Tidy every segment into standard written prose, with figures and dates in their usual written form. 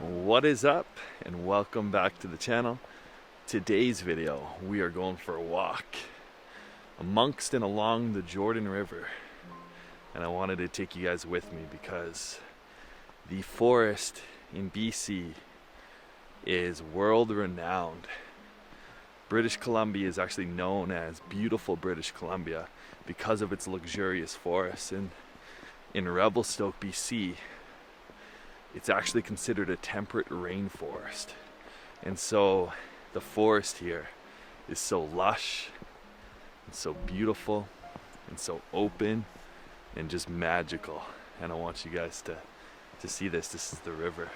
What is up, and welcome back to the channel. Today's video, we are going for a walk amongst and along the Jordan River, and I wanted to take you guys with me because the forest in BC is world renowned. British Columbia is actually known as beautiful British Columbia because of its luxurious forests, and in Revelstoke, BC, it's actually considered a temperate rainforest. And so the forest here is so lush and so beautiful and so open and just magical. And I want you guys to see this. This is the river.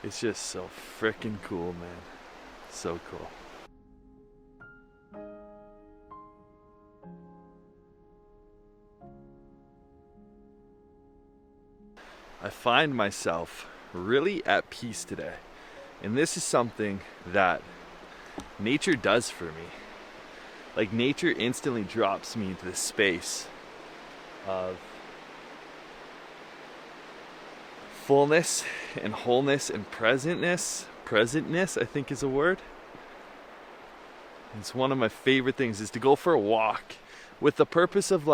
It's just so freaking cool, man. So cool. I find myself really at peace today, and this is something that nature does for me. Like, nature instantly drops me into this space of fullness and wholeness and presentness. Presentness, I think, is a word. It's one of my favorite things, is to go for a walk with the purpose of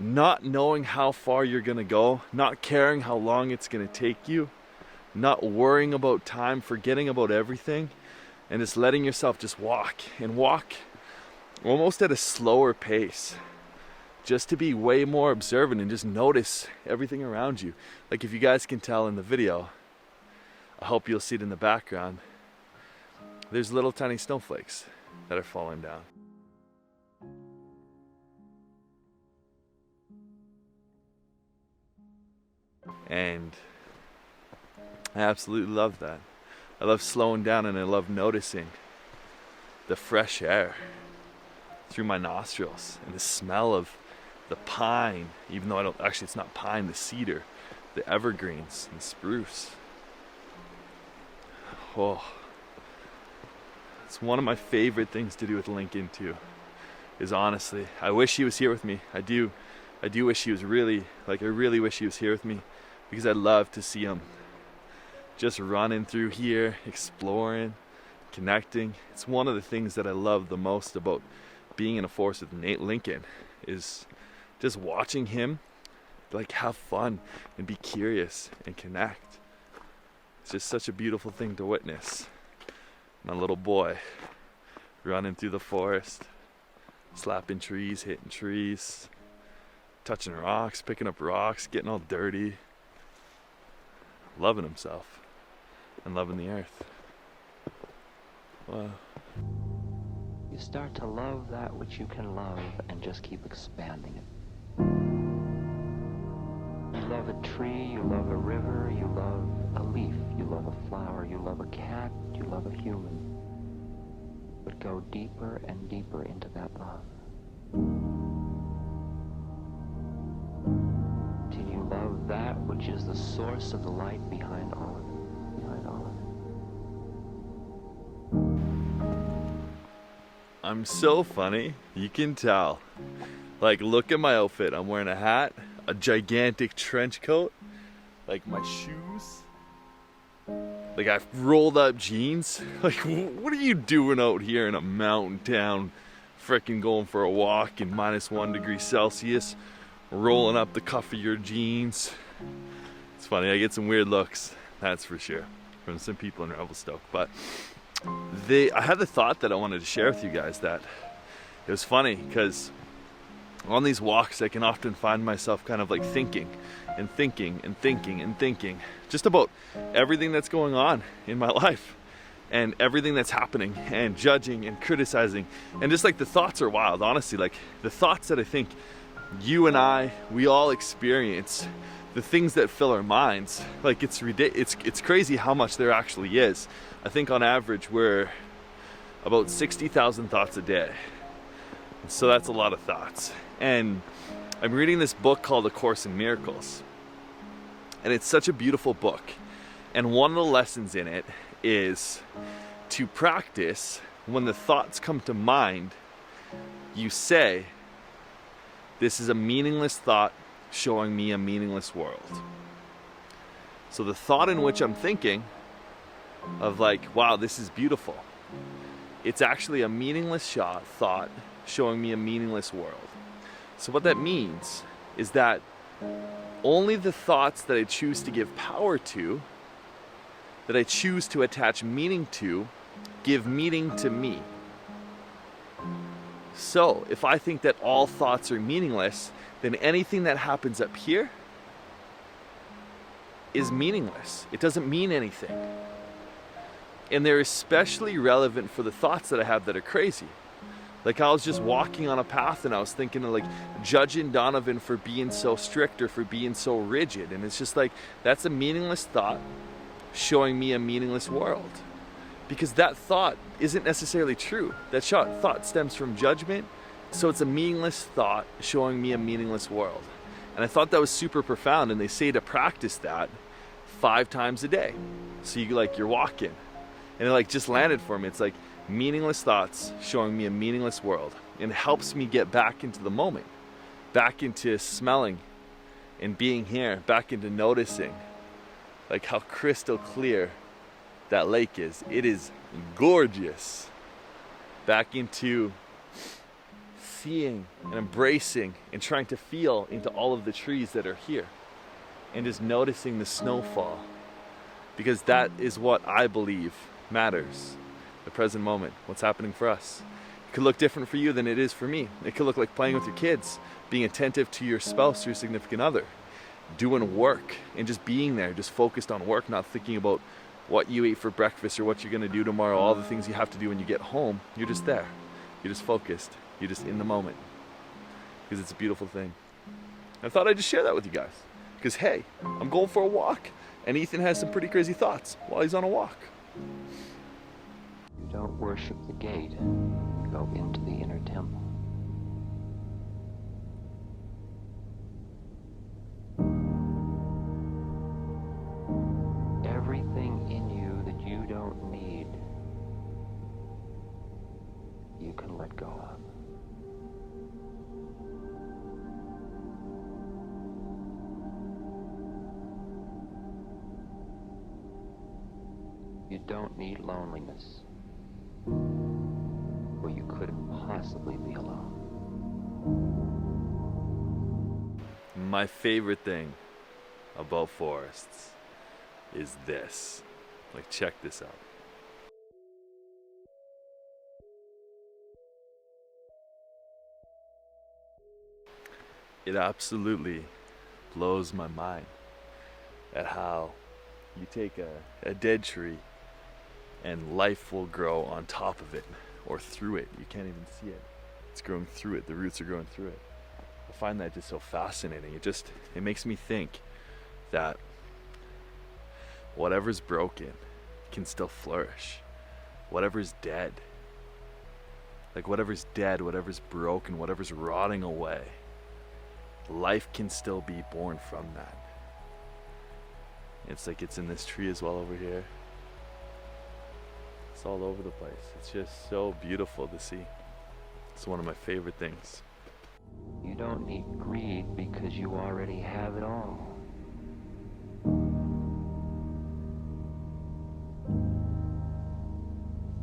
not knowing how far you're gonna go, not caring how long it's gonna take you, not worrying about time, forgetting about everything, and just letting yourself just walk almost at a slower pace, just to be way more observant and just notice everything around you. Like, if you guys can tell in the video, I hope you'll see it in the background, there's little tiny snowflakes that are falling down. And I absolutely love that. I love slowing down, and I love noticing the fresh air through my nostrils and the smell of the pine, even though it's not pine, the cedar, the evergreens and spruce. Oh, it's one of my favorite things to do with Linky too, is honestly, I wish he was here with me. I do wish he was really wish he was here with me, because I'd love to see him just running through here, exploring, connecting. It's one of the things that I love the most about being in a forest with Linky, is just watching him have fun and be curious and connect. It's just such a beautiful thing to witness. My little boy running through the forest, slapping trees, hitting trees, touching rocks, picking up rocks, getting all dirty, loving himself and loving the earth. Wow. You start to love that which you can love and just keep expanding it. You love a tree, you love a river, you love a leaf, you love a flower, you love a cat, you love a human. But go deeper and deeper into that love, till you love that which is the source of the light behind all of it, behind all of it. I'm so funny, you can tell. Look at my outfit. I'm wearing a hat, a gigantic trench coat, my shoes, I've rolled up jeans. What are you doing out here in a mountain town, frickin' going for a walk in -1 degree Celsius, rolling up the cuff of your jeans? It's funny, I get some weird looks, that's for sure, from some people in Revelstoke. But I had the thought that I wanted to share with you guys, that it was funny because on these walks I can often find myself thinking and thinking and thinking and thinking just about everything that's going on in my life and everything that's happening, and judging and criticizing, and just the thoughts are wild, honestly. The thoughts that I think you and we all experience, the things that fill our minds, it's crazy how much there actually is. I think on average we're about 60,000 thoughts a day, so that's a lot of thoughts. And I'm reading this book called A Course in Miracles, and it's such a beautiful book, and one of the lessons in it is to practice, when the thoughts come to mind, you say, "This is a meaningless thought showing me a meaningless world." So the thought in which I'm thinking of like, wow, this is beautiful, it's actually a meaningless thought showing me a meaningless world. So what that means is that only the thoughts that I choose to give power to, that I choose to attach meaning to, give meaning to me. So if I think that all thoughts are meaningless, then anything that happens up here is meaningless. It doesn't mean anything. And they're especially relevant for the thoughts that I have that are crazy. Like I was just walking on a path and I was thinking of like judging Donovan for being so strict or for being so rigid. And it's just like, that's a meaningless thought showing me a meaningless world. Because that thought isn't necessarily true. That thought stems from judgment. So it's a meaningless thought showing me a meaningless world. And I thought that was super profound. And they say to practice that 5 times a day. So you're walking. And it like just landed for me. It's like, meaningless thoughts showing me a meaningless world, and it helps me get back into the moment, back into smelling and being here, back into noticing like how crystal clear that lake is. It is gorgeous. Back into seeing and embracing and trying to feel into all of the trees that are here, and just noticing the snowfall, because that is what I believe matters. The present moment, what's happening for us. It could look different for you than it is for me. It could look like playing with your kids, being attentive to your spouse or your significant other, doing work and just being there, just focused on work, not thinking about what you ate for breakfast or what you're going to do tomorrow, all the things you have to do when you get home. You're just there. You're just focused. You're just in the moment. Because it's a beautiful thing. I thought I'd just share that with you guys. Because hey, I'm going for a walk, and Ethan has some pretty crazy thoughts while he's on a walk. You don't worship the gate, you go into the inner temple. Everything in you that you don't need, you can let go of. You don't need loneliness, or you couldn't possibly be alone. My favorite thing about forests is this. Like, check this out. It absolutely blows my mind at how you take a dead tree and life will grow on top of it or through it. You can't even see it. It's growing through it. The roots are growing through it. I find that just so fascinating. It makes me think that whatever's broken can still flourish. Whatever's dead, whatever's broken, whatever's rotting away, life can still be born from that. It's like it's in this tree as well over here. It's all over the place. It's just so beautiful to see. It's one of my favorite things. You don't need greed because you already have it all.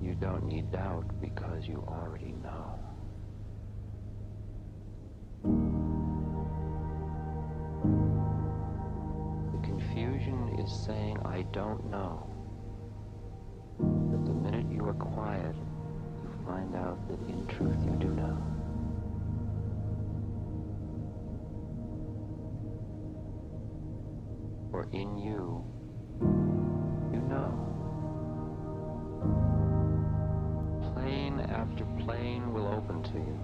You don't need doubt because you already know. The confusion is saying, I don't know. But the minute you are quiet, you find out that in truth you do know. For in you, you know. Plane after plane will open to you.